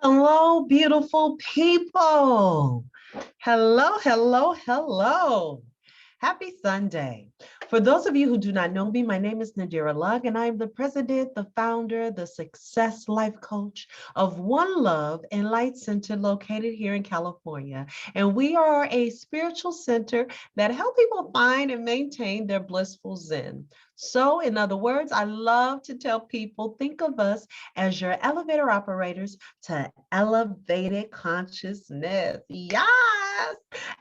Hello, beautiful people. Hello, hello, hello. Happy Sunday. For those of you who do not know me, my name is Nadira Lugg, and I am the president, the founder, the success life coach of One Love Enlightenment Center located here in California. And we are a spiritual center that help people find and maintain their blissful Zen. So, in other words, I love to tell people, think of us as your elevator operators to elevated consciousness. Yes.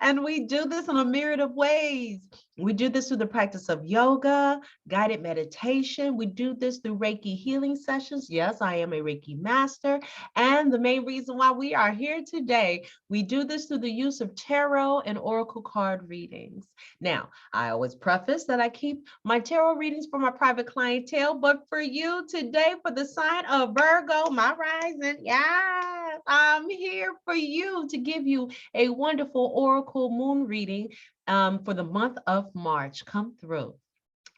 And we do this in a myriad of ways. We do this through the practice of yoga, guided meditation. We do this through Reiki healing sessions. Yes, I am a Reiki master. And the main reason why we are here today, we do this through the use of tarot and oracle card readings. Now, I always preface that I keep my tarot readings for my private clientele, but for you today, for the sign of Virgo, my rising, yes, I'm here for you to give you a wonderful oracle moon reading for the month of March. Come through.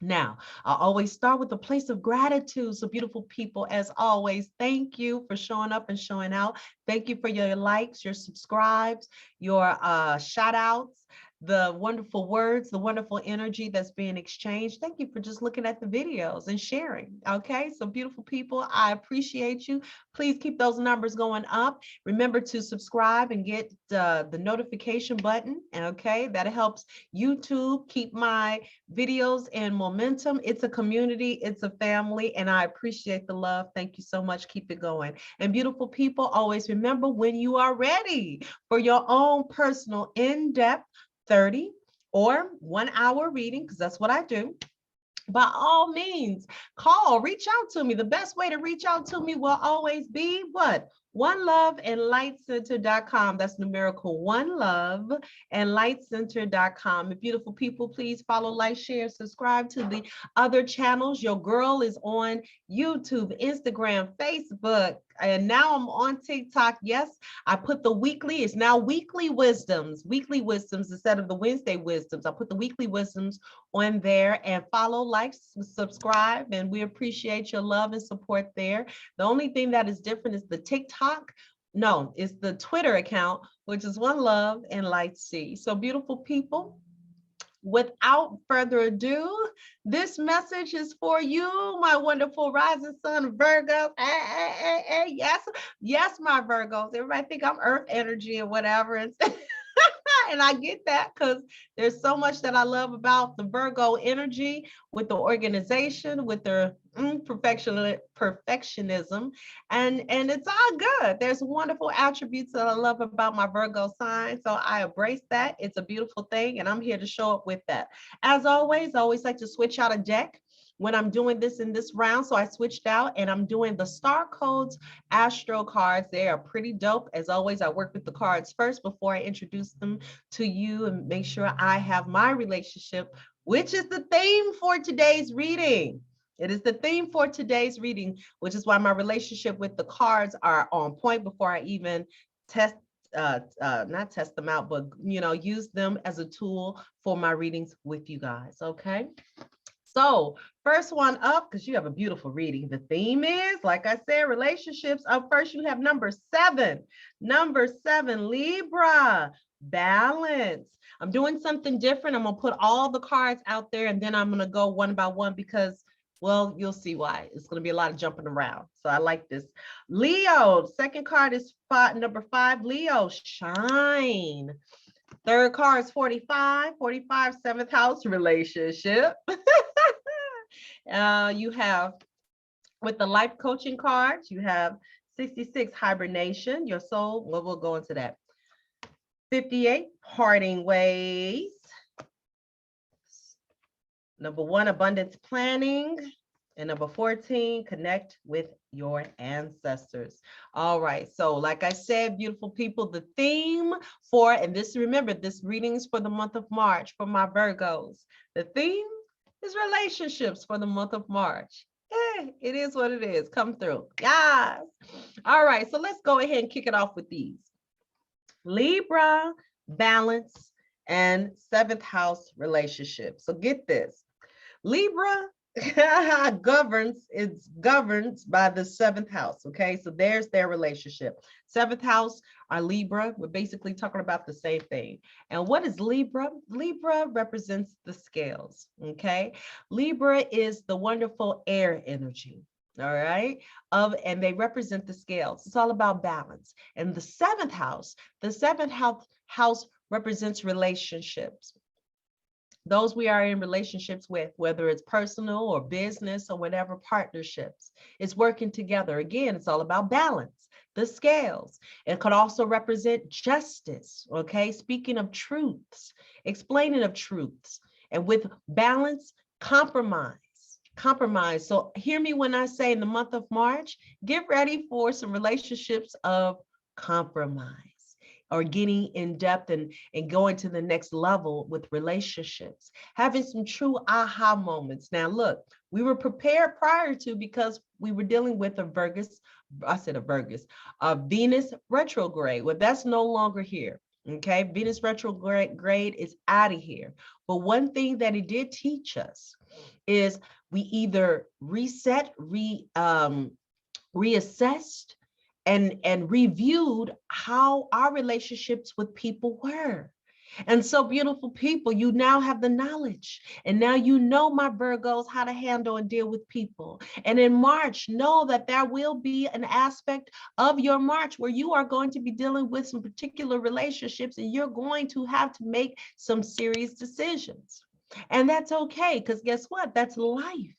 Now, I always start with a place of gratitude. So beautiful people, as always, thank you for showing up and showing out. Thank you for your likes, your subscribes, your shout outs, the wonderful words, the wonderful energy that's being exchanged. Thank you for just looking at the videos and sharing. Okay, so beautiful people, I appreciate you. Please keep those numbers going up. Remember to subscribe and get the notification button. Okay, that helps YouTube keep my videos in momentum. It's a community, it's a family, and I appreciate the love. Thank you so much. Keep it going. And beautiful people, always remember, when you are ready for your own personal in-depth 30 or 1 hour reading, because that's what I do, by all means, call, reach out to me. The best way to reach out to me will always be what? OneLoveAndLightCenter.com. That's numerical OneLoveAndLightCenter.com. And beautiful people, please follow, like, share, subscribe to the other channels. Your girl is on YouTube, Instagram, Facebook, and now I'm on TikTok. Yes, I put the weekly, it's now weekly wisdoms instead of the Wednesday wisdoms. I put the weekly wisdoms on there, and follow, like, subscribe, and we appreciate your love and support there. The only thing that is different is the TikTok. No, it's the Twitter account, which is One Love and Light C. So beautiful people, without further ado, this message is for you, my wonderful rising sun Virgo. Yes, yes, my Virgos. Everybody think I'm earth energy and whatever. And and I get that because there's so much that I love about the Virgo energy with the organization, with their perfectionism, and it's all good. There's wonderful attributes that I love about my Virgo sign, so I embrace that. It's a beautiful thing, and I'm here to show up with that. As always, I always like to switch out a deck when I'm doing this in this round. So I switched out and I'm doing the Star Codes Astro cards. They are pretty dope. As always, I work with the cards first before I introduce them to you and make sure I have my relationship, which is the theme for today's reading. It is the theme for today's reading, which is why my relationship with the cards are on point before I even not test them out, but use them as a tool for my readings with you guys. Okay. So first one up, because you have a beautiful reading. The theme is, like I said, relationships. Up first, you have number 7. Number 7, Libra, balance. I'm doing something different. I'm going to put all the cards out there, and then I'm going to go one by one because, well, you'll see why. It's going to be a lot of jumping around. So I like this. Leo, second card is number 5, Leo, shine. Third card is 45, 7th house, relationship. You have, with the life coaching cards, you have 66, hibernation, your soul. Well, we'll go into that. 58, parting ways. Number 1, abundance planning. And number 14, connect with your ancestors. All right. So like I said, beautiful people, the theme for, and this, remember, this reading is for the month of March for my Virgos. The theme is relationships for the month of March. It is what it is. Come through. Yes. All right. So let's go ahead and kick it off with these. Libra, balance, and 7th house relationship. So get this. Libra it's governed by the seventh house. Okay, so there's their relationship. Seventh house are Libra. We're basically talking about the same thing. And what is Libra? Libra represents the scales. Okay, Libra is the wonderful air energy. All right, and they represent the scales. It's all about balance. And the seventh house represents relationships, those we are in relationships with, whether it's personal or business or whatever partnerships. It's working together. Again, it's all about balance, the scales. It could also represent justice, okay? Speaking of truths, explaining of truths, and with balance, compromise. Compromise. So hear me when I say in the month of March, get ready for some relationships of compromise, or getting in depth and going to the next level with relationships, having some true aha moments. Now, look, we were prepared prior to, because we were dealing with a Venus retrograde. Well, that's no longer here. Okay, Venus retrograde is out of here. But one thing that it did teach us is we either reassessed and reviewed how our relationships with people were. And so, beautiful people, you now have the knowledge. And now you know, my Virgos, how to handle and deal with people. And in March, know that there will be an aspect of your March where you are going to be dealing with some particular relationships, and you're going to have to make some serious decisions. And that's okay, because guess what? That's life.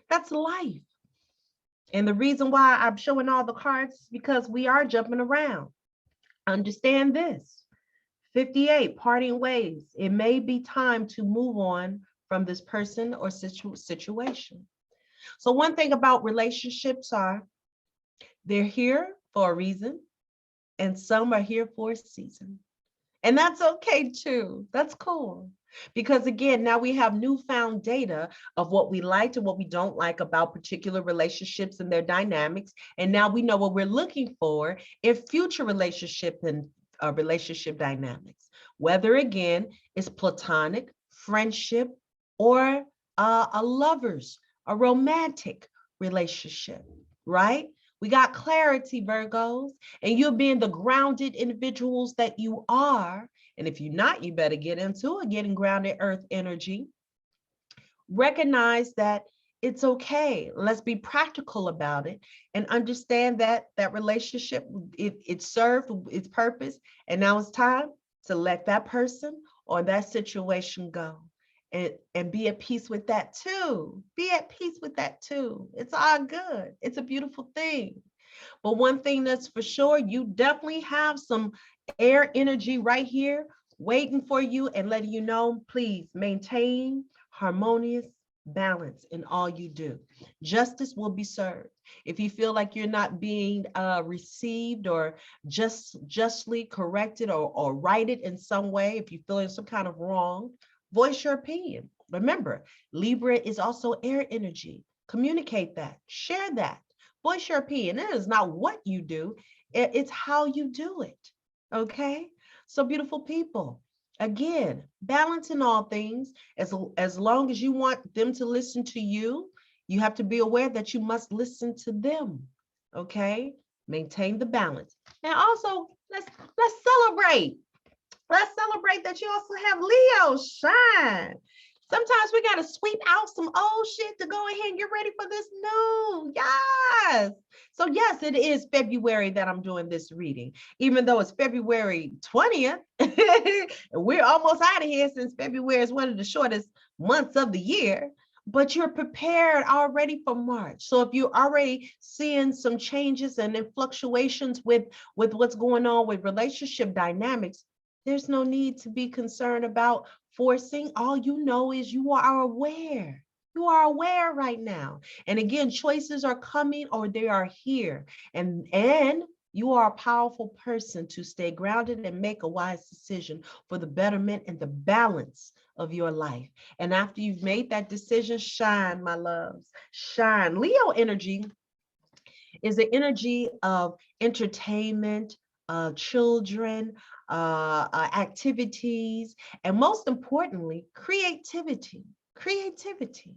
That's life. And the reason why I'm showing all the cards is because we are jumping around. Understand this. 58, parting ways. It may be time to move on from this person or situation. So one thing about relationships are, they're here for a reason, and some are here for a season. And that's okay too. That's cool. Because again, now we have newfound data of what we liked and what we don't like about particular relationships and their dynamics. And now we know what we're looking for in future relationship and relationship dynamics, whether again it's platonic, friendship, or a lover's, a romantic relationship, right? We got clarity, Virgos, and you're being the grounded individuals that you are. And if you're not, you better get into it, getting grounded earth energy. Recognize that it's okay. Let's be practical about it and understand that that relationship, it served its purpose. And now it's time to let that person or that situation go. And be at peace with that too. Be at peace with that too. It's all good. It's a beautiful thing. But one thing that's for sure, you definitely have some air energy right here waiting for you and letting you know, please maintain harmonious balance in all you do. Justice will be served. If you feel like you're not being received or justly corrected or righted in some way, if you feel in some kind of wrong, voice your opinion. Remember, Libra is also air energy. Communicate that, share that, voice your opinion. It is not what you do, it's how you do it. Okay? So, beautiful people, again, balance in all things. As long as you want them to listen to you, you have to be aware that you must listen to them. Okay? Maintain the balance. And also, let's celebrate. Let's celebrate that you also have Leo shine. Sometimes we got to sweep out some old shit to go ahead and get ready for this new. Yes. So yes, it is February that I'm doing this reading, even though it's February 20th. And we're almost out of here, since February is one of the shortest months of the year. But you're prepared already for March. So if you're already seeing some changes and fluctuations with what's going on with relationship dynamics, there's no need to be concerned about forcing. All you know is you are aware. You are aware right now. And again, choices are coming or they are here. And you are a powerful person to stay grounded and make a wise decision for the betterment and the balance of your life. And after you've made that decision, shine, my loves, shine. Leo energy is the energy of entertainment, children, activities, and most importantly, creativity. Creativity.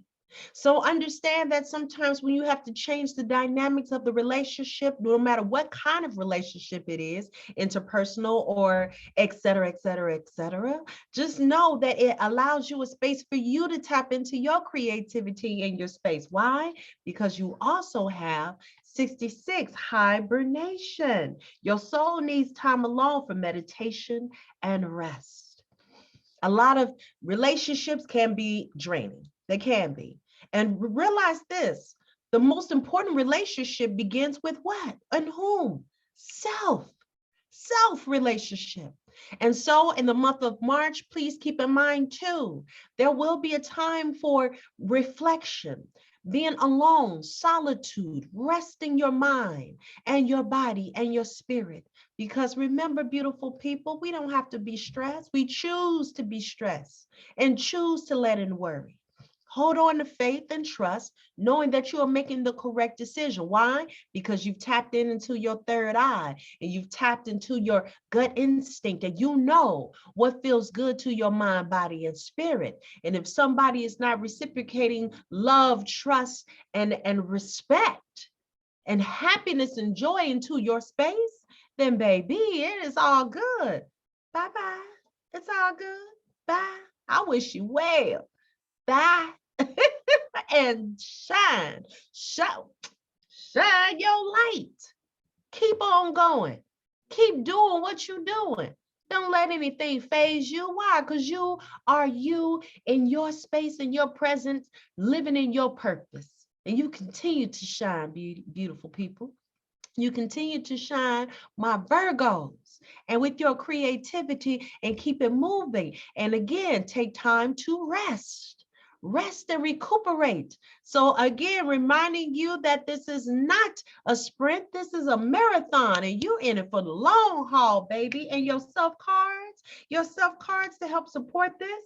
So understand that sometimes when you have to change the dynamics of the relationship, no matter what kind of relationship it is, interpersonal or et cetera, et cetera, et cetera, just know that it allows you a space for you to tap into your creativity in your space. Why? Because you also have 66 hibernation. Your soul needs time alone for meditation and rest. A lot of relationships can be draining. They can be. And realize this, the most important relationship begins with what? And whom? Self relationship. And so in the month of March, please keep in mind too, there will be a time for reflection, being alone, solitude, resting your mind and your body and your spirit. Because remember, beautiful people, we don't have to be stressed. We choose to be stressed and choose to let in worry. Hold on to faith and trust, knowing that you are making the correct decision. Why? Because you've tapped into your third eye and you've tapped into your gut instinct, and you know what feels good to your mind, body, and spirit. And if somebody is not reciprocating love, trust, and respect and happiness and joy into your space, then baby, it is all good. Bye-bye. It's all good. Bye. I wish you well. Bye. And shine your light. Keep on going. Keep doing what you're doing. Don't let anything phase you. Why? Because you are you in your space, in your presence, living in your purpose. And you continue to shine, beautiful people. You continue to shine, my Virgos, and with your creativity, and keep it moving. And again, take time to rest and recuperate. So again, reminding you that this is not a sprint, this is a marathon, and you're in it for the long haul, baby. And your self cards to help support this,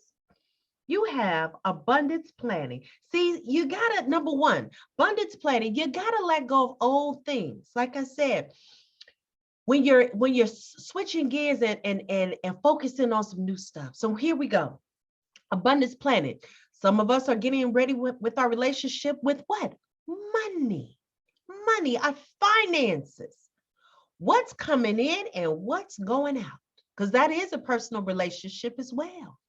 you have abundance planning. See, you gotta, number one, abundance planning, you gotta let go of old things. Like I said, when you're switching gears and focusing on some new stuff. So here we go. Abundance planning. Some of us are getting ready with our relationship with what? Money, our finances. What's coming in and what's going out? Because that is a personal relationship as well.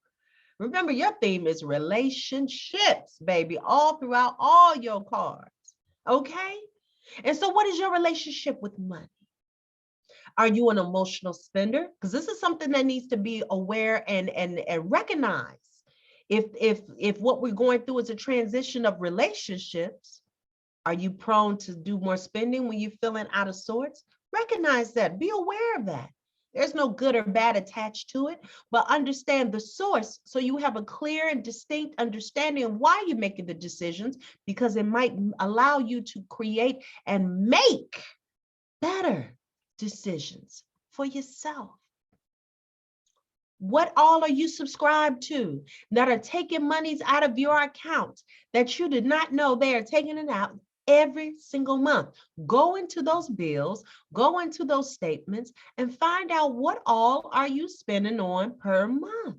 Remember, your theme is relationships, baby, all throughout all your cards. Okay? And so what is your relationship with money? Are you an emotional spender? Because this is something that needs to be aware and recognized. If what we're going through is a transition of relationships, are you prone to do more spending when you're feeling out of sorts? Recognize that. Be aware of that. There's no good or bad attached to it, but understand the source so you have a clear and distinct understanding of why you're making the decisions, because it might allow you to create and make better decisions for yourself. What all are you subscribed to that are taking monies out of your account that you did not know they are taking it out every single month? Go into those bills, go into those statements, and find out what all are you spending on per month.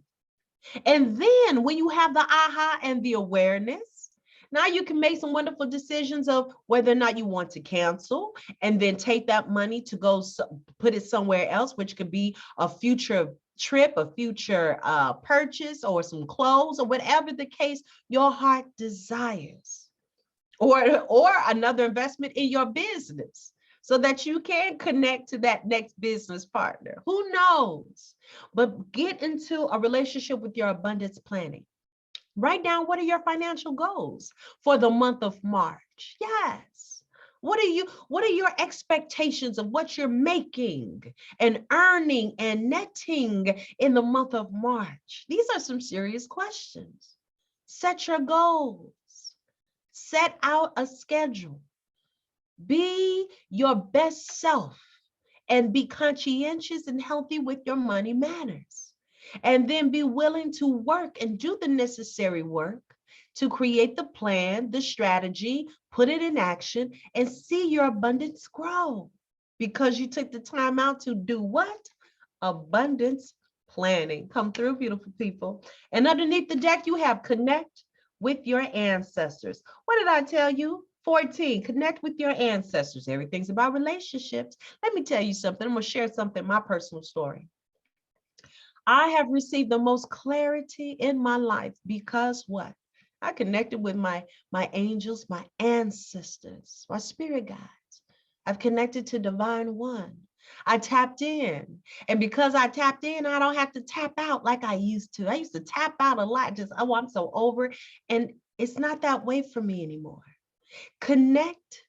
And then when you have the aha and the awareness, now you can make some wonderful decisions of whether or not you want to cancel and then take that money to go put it somewhere else, which could be a future trip, a future purchase, or some clothes, or whatever the case your heart desires, or another investment in your business so that you can connect to that next business partner. Who knows? But get into a relationship with your abundance planning. Write down, what are your financial goals for the month of March? Yes. What are your expectations of what you're making and earning and netting in the month of March? These are some serious questions. Set your goals. Set out a schedule. Be your best self and be conscientious and healthy with your money manners. And then be willing to work and do the necessary work to create the plan, the strategy, put it in action, and see your abundance grow, because you took the time out to do what? Abundance planning. Come through, beautiful people. And underneath the deck, you have connect, with your ancestors. What did I tell you? 14, connect with your ancestors. Everything's about relationships. Let me tell you something. I'm going to share something, my personal story. I have received the most clarity in my life because what? I connected with my angels, my ancestors, my spirit guides. I've connected to Divine One. I tapped in. And because I tapped in, I don't have to tap out like I used to. I used to tap out a lot, just, oh, I'm so over it. And it's not that way for me anymore. Connect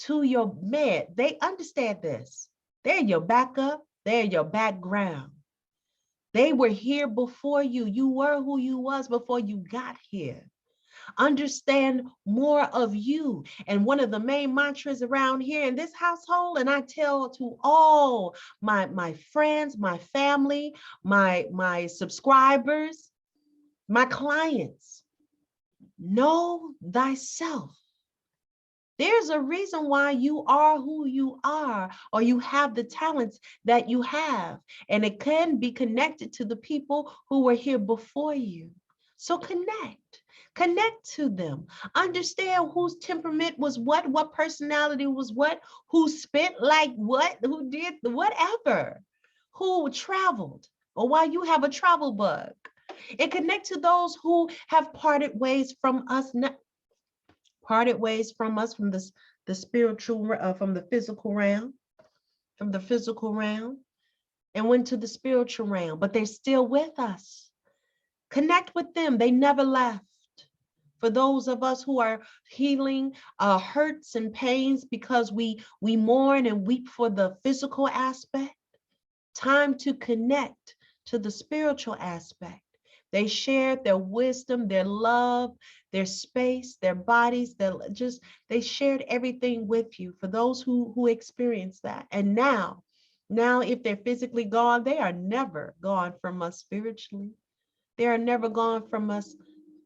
to your med. They understand this. They're your backup. They're your background. They were here before you. You were who you was before you got here. Understand more of you. And one of the main mantras around here in this household, and I tell to all my friends, my family, my subscribers, my clients, know thyself. There's a reason why you are who you are, or you have the talents that you have, and it can be connected to the people who were here before you. So connect to them. Understand whose temperament was what personality was what, who spent like what, who did whatever, who traveled, or why you have a travel bug. And connect to those who have parted ways from us now. Parted ways from us, from the spiritual, from the physical realm, and went to the spiritual realm, but they're still with us. Connect with them. They never left. For those of us who are healing hurts and pains because we mourn and weep for the physical aspect, time to connect to the spiritual aspect. They shared their wisdom, their love, their space, their bodies, they shared everything with you for those who experienced that. And now if they're physically gone, they are never gone from us spiritually. They are never gone from us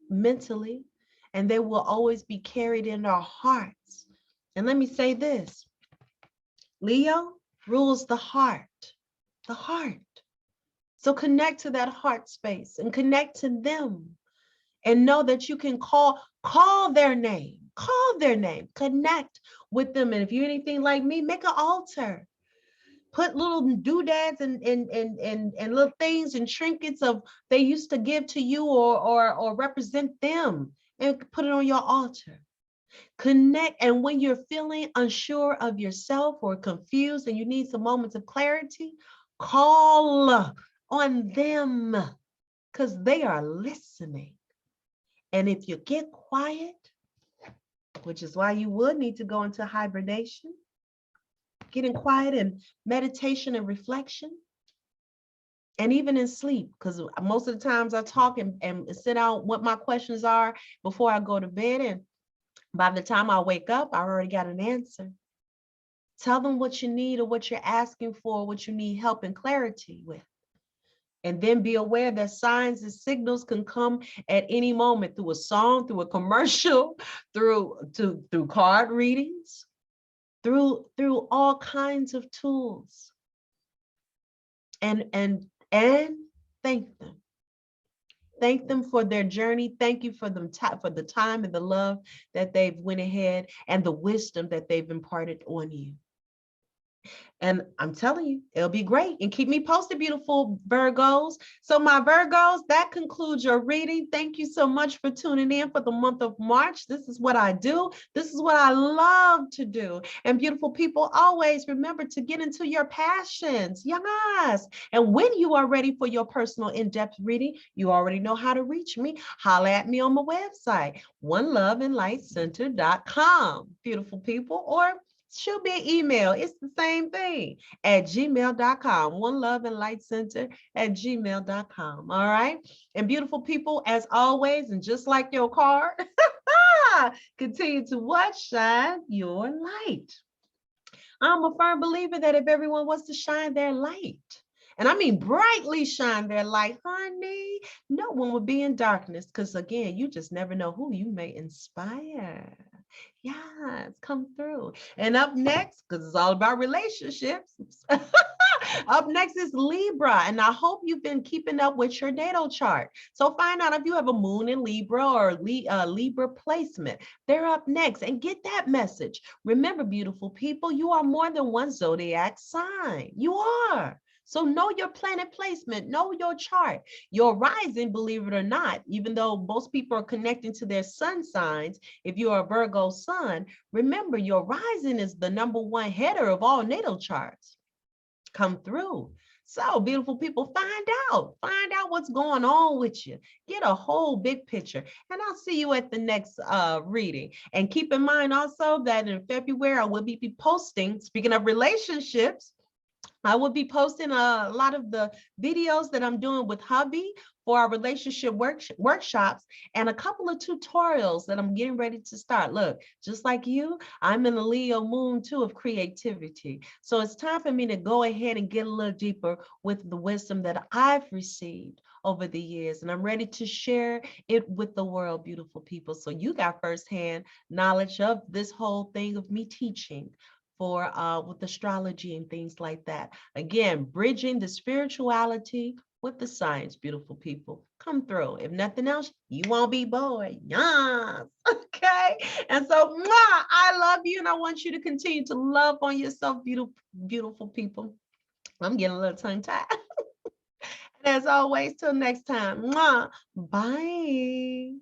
mentally, and they will always be carried in our hearts. And let me say this, Leo rules the heart, the heart. So connect to that heart space and connect to them, and know that you can call their name, connect with them. And if you're anything like me, make an altar, put little doodads and little things and trinkets of they used to give to you or represent them, and put it on your altar. Connect. And when you're feeling unsure of yourself or confused and you need some moments of clarity, call on them, because they are listening. And if you get quiet, which is why you would need to go into hibernation, getting quiet and meditation and reflection, and even in sleep, because most of the times I talk and sit out what my questions are before I go to bed, and by the time I wake up, I already got an answer. Tell them what you need or what you're asking for, what you need help and clarity with. And then be aware that signs and signals can come at any moment, through a song, through a commercial, through card readings, through all kinds of tools. And thank them. Thank them for their journey. Thank you for them for the time and the love that they've went ahead, and the wisdom that they've imparted on you. And I'm telling you, it'll be great. And keep me posted, beautiful Virgos. So my Virgos, that concludes your reading. Thank you so much for tuning in for the month of March. This is what I do. This is what I love to do. And beautiful people, always remember to get into your passions. Yes. And when you are ready for your personal in-depth reading, you already know how to reach me. Holla at me on my website, oneloveandlightcenter.com. Beautiful people, or shoot me an email. It's the same thing, at gmail.com. oneloveandlightcenter@gmail.com. All right. And beautiful people, as always, and just like your card, continue to what? Shine your light. I'm a firm believer that if everyone was to shine their light, and I mean brightly shine their light, honey, no one would be in darkness, because again, you just never know who you may inspire. Yes, come through. And up next, because it's all about relationships, Up next is Libra, and I hope you've been keeping up with your natal chart. So find out if you have a moon in Libra or Libra placement. They're up next, and get that message. Remember, beautiful people, you are more than one zodiac sign. You are. So know your planet placement, know your chart, your rising, believe it or not, even though most people are connecting to their sun signs. If you're a Virgo sun, remember your rising is the #1 header of all natal charts. Come through. So beautiful people, find out what's going on with you. Get a whole big picture, and I'll see you at the next reading. And keep in mind also that in February, I will be posting, speaking of relationships, I will be posting a lot of the videos that I'm doing with hubby for our relationship workshops, and a couple of tutorials that I'm getting ready to start. Look, just like you, I'm in a Leo moon too of creativity. So it's time for me to go ahead and get a little deeper with the wisdom that I've received over the years. And I'm ready to share it with the world, beautiful people. So you got firsthand knowledge of this whole thing of me teaching for with astrology and things like that. Again, bridging the spirituality with the science, beautiful people. Come through. If nothing else, you won't be bored. Yes. Okay. And so, I love you, and I want you to continue to love on yourself, beautiful, beautiful people. I'm getting a little tongue-tied. And as always, till next time. Bye.